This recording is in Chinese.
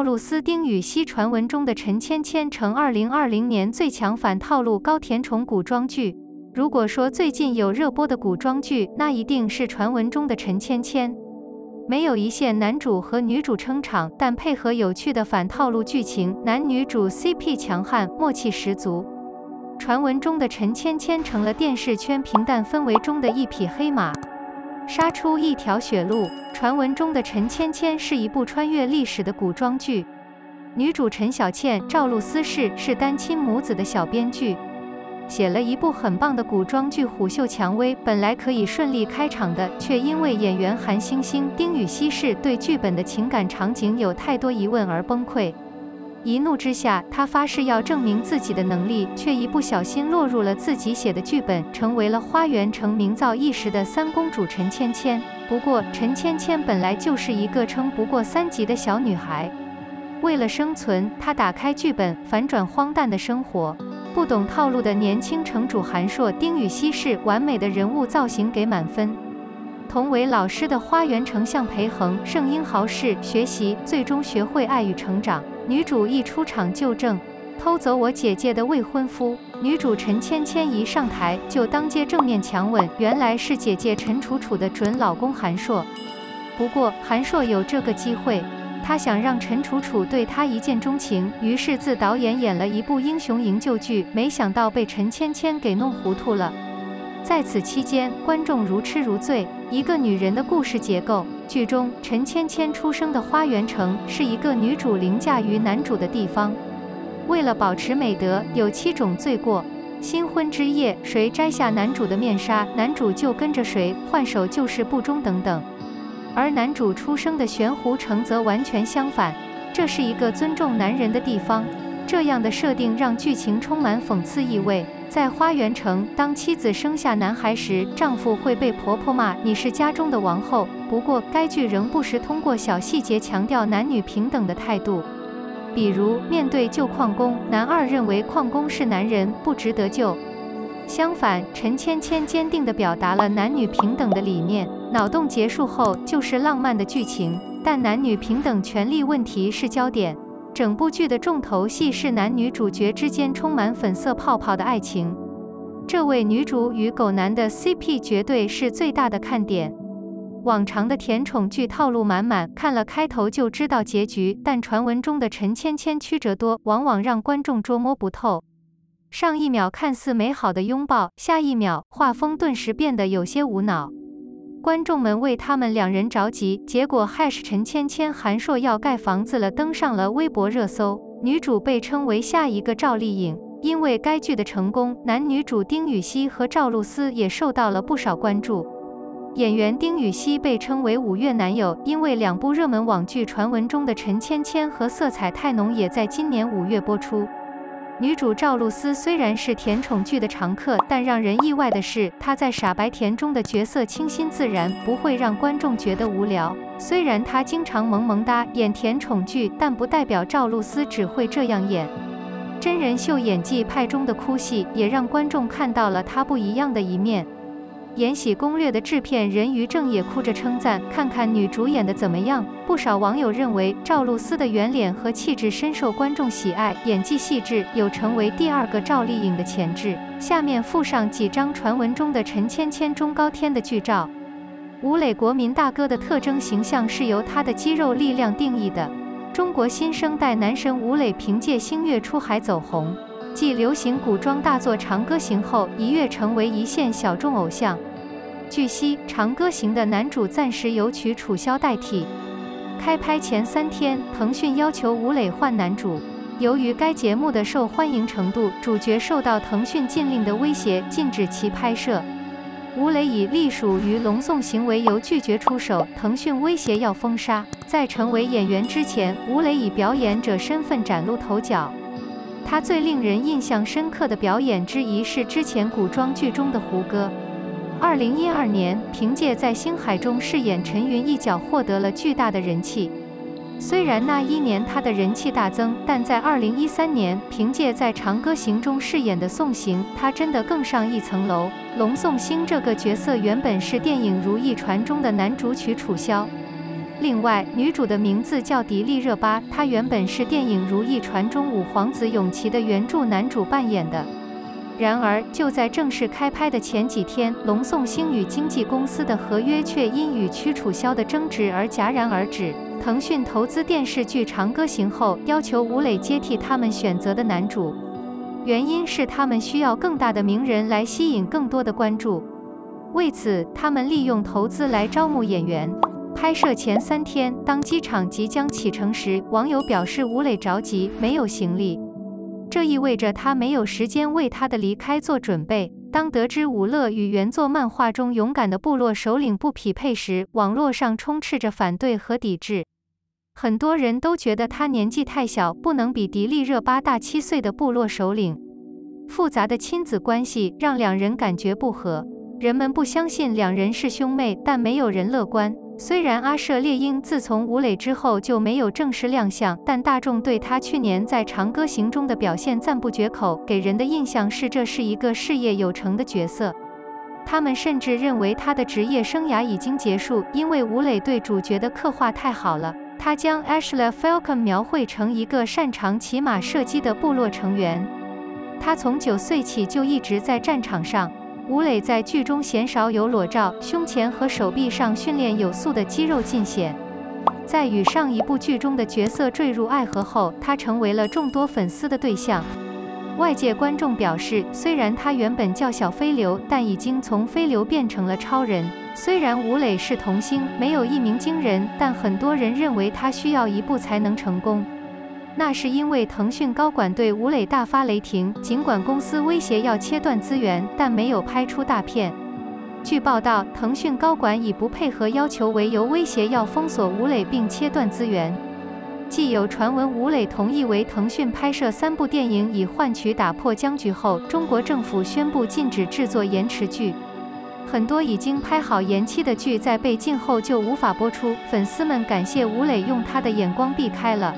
露丝丁禹兮传闻中的陈芊芊成2020年最强反套路高甜宠古装剧。如果说最近有热播的古装剧，那一定是传闻中的陈芊芊。没有一线男主和女主撑场，但配合有趣的反套路剧情，男女主 CP 强悍，默契十足。传闻中的陈芊芊成了电视圈平淡氛围中的一匹黑马，杀出一条血路。传闻中的陈芊芊是一部穿越历史的古装剧，女主陈小倩、赵露思是单亲母子的小编剧，写了一部很棒的古装剧《虎嗅蔷薇》，本来可以顺利开场的，却因为演员韩星星、丁禹兮对剧本的情感场景有太多疑问而崩溃。一怒之下，他发誓要证明自己的能力，却一不小心落入了自己写的剧本，成为了花园城名噪一时的三公主陈芊芊。不过，陈芊芊本来就是一个撑不过3集的小女孩，为了生存，她打开剧本，反转荒诞的生活。不懂套路的年轻城主韩硕、丁禹兮完美的人物造型给满分。同为老师的花园丞相裴恒圣婴豪士学习，最终学会爱与成长。女主一出场就正偷走我姐姐的未婚夫，女主陈芊芊一上台就当街正面强吻，原来是姐姐陈楚楚的准老公韩硕。不过韩硕有这个机会，他想让陈楚楚对他一见钟情，于是自导演演了一部英雄营救剧，没想到被陈芊芊给弄糊涂了。在此期间，观众如痴如醉。一个女人的故事结构，剧中陈芊芊出生的花园城是一个女主凌驾于男主的地方。为了保持美德，有7种罪过。新婚之夜，谁摘下男主的面纱，男主就跟着谁，换手就是不忠等等。而男主出生的玄湖城则完全相反，这是一个尊重男人的地方。这样的设定让剧情充满讽刺意味。在花园城，当妻子生下男孩时，丈夫会被婆婆骂你是家中的王后。不过，该剧仍不时通过小细节强调男女平等的态度。比如，面对救矿工，男二认为矿工是男人，不值得救。相反，陈芊芊坚定地表达了男女平等的理念。脑洞结束后就是浪漫的剧情，但男女平等权利问题是焦点。整部剧的重头戏是男女主角之间充满粉色泡泡的爱情，这位女主与狗男的 CP 绝对是最大的看点。往常的甜宠剧套路满满，看了开头就知道结局，但传闻中的陈芊芊曲折多，往往让观众捉摸不透。上一秒看似美好的拥抱，下一秒画风顿时变得有些无脑。观众们为他们2人着急，结果陈芊芊韩硕要盖房子了登上了微博热搜，女主被称为下一个赵丽颖。因为该剧的成功，男女主丁禹兮和赵露思也受到了不少关注。演员丁禹兮被称为5月男友，因为2部热门网剧传闻中的陈芊芊和色彩太浓也在今年5月播出。女主赵露思虽然是甜宠剧的常客，但让人意外的是，她在傻白甜中的角色清新自然，不会让观众觉得无聊。虽然她经常萌萌哒演甜宠剧，但不代表赵露思只会这样演。真人秀演技派中的哭戏，也让观众看到了她不一样的一面。《延禧攻略》的制片人于正也哭着称赞：“看看女主演的怎么样？”不少网友认为赵露思的圆脸和气质深受观众喜爱，演技细致，有成为第2个赵丽颖的潜质。下面附上几张传闻中的陈芊芊中高天的剧照。吴磊国民大哥的特征形象是由他的肌肉力量定义的。中国新生代男神吴磊凭借《星月出海》走红，继流行古装大作《长歌行》后，一跃成为一线小众偶像。据悉，《长歌行》的男主暂时由曲楚萧代替。开拍前3天，腾讯要求吴磊换男主。由于该节目的受欢迎程度，主角受到腾讯禁令的威胁，禁止其拍摄。吴磊以隶属于龙颂行为由拒绝出手，腾讯威胁要封杀。在成为演员之前，吴磊以表演者身份崭露头角。他最令人印象深刻的表演之一是之前古装剧中的胡歌。2012年，凭借在星海中饰演陈云一角获得了巨大的人气。虽然那一年他的人气大增，但在2013年，凭借在《长歌行》中饰演的宋行，他真的更上一层楼。龙颂星这个角色原本是电影《如懿传》中的男主曲楚萧，另外，女主的名字叫迪丽热巴，她原本是电影《如懿传》中五皇子永琪的原著男主扮演的。然而，就在正式开拍的前几天，龙颂星与经纪公司的合约却因与屈楚萧的争执而戛然而止。腾讯投资电视剧《长歌行》后，要求吴磊接替他们选择的男主，原因是他们需要更大的名人来吸引更多的关注。为此，他们利用投资来招募演员。拍摄前3天，当机场即将启程时，网友表示吴磊着急，没有行李。这意味着他没有时间为他的离开做准备。当得知武勒与原作漫画中勇敢的部落首领不匹配时，网络上充斥着反对和抵制。很多人都觉得他年纪太小，不能比迪丽热巴大7岁的部落首领。复杂的亲子关系让两人感觉不和，人们不相信两人是兄妹，但没有人乐观。虽然阿舍猎鹰自从吴磊之后就没有正式亮相，但大众对他去年在《长歌行》中的表现赞不绝口，给人的印象是这是一个事业有成的角色。他们甚至认为他的职业生涯已经结束，因为吴磊对主角的刻画太好了。他将 Ashley Falcon 描绘成一个擅长骑马射击的部落成员。他从9岁起就一直在战场上。吴磊在剧中鲜少有裸照，胸前和手臂上训练有素的肌肉尽显。在与上一部剧中的角色坠入爱河后，他成为了众多粉丝的对象。外界观众表示，虽然他原本叫小飞流，但已经从飞流变成了超人。虽然吴磊是童星，没有一鸣惊人，但很多人认为他需要一部才能成功。那是因为腾讯高管对吴磊大发雷霆，尽管公司威胁要切断资源，但没有拍出大片。据报道，腾讯高管以不配合要求为由，威胁要封锁吴磊并切断资源。既有传闻吴磊同意为腾讯拍摄3部电影以换取打破僵局后，中国政府宣布禁止制作延迟剧。很多已经拍好延期的剧在被禁后就无法播出，粉丝们感谢吴磊用他的眼光避开了。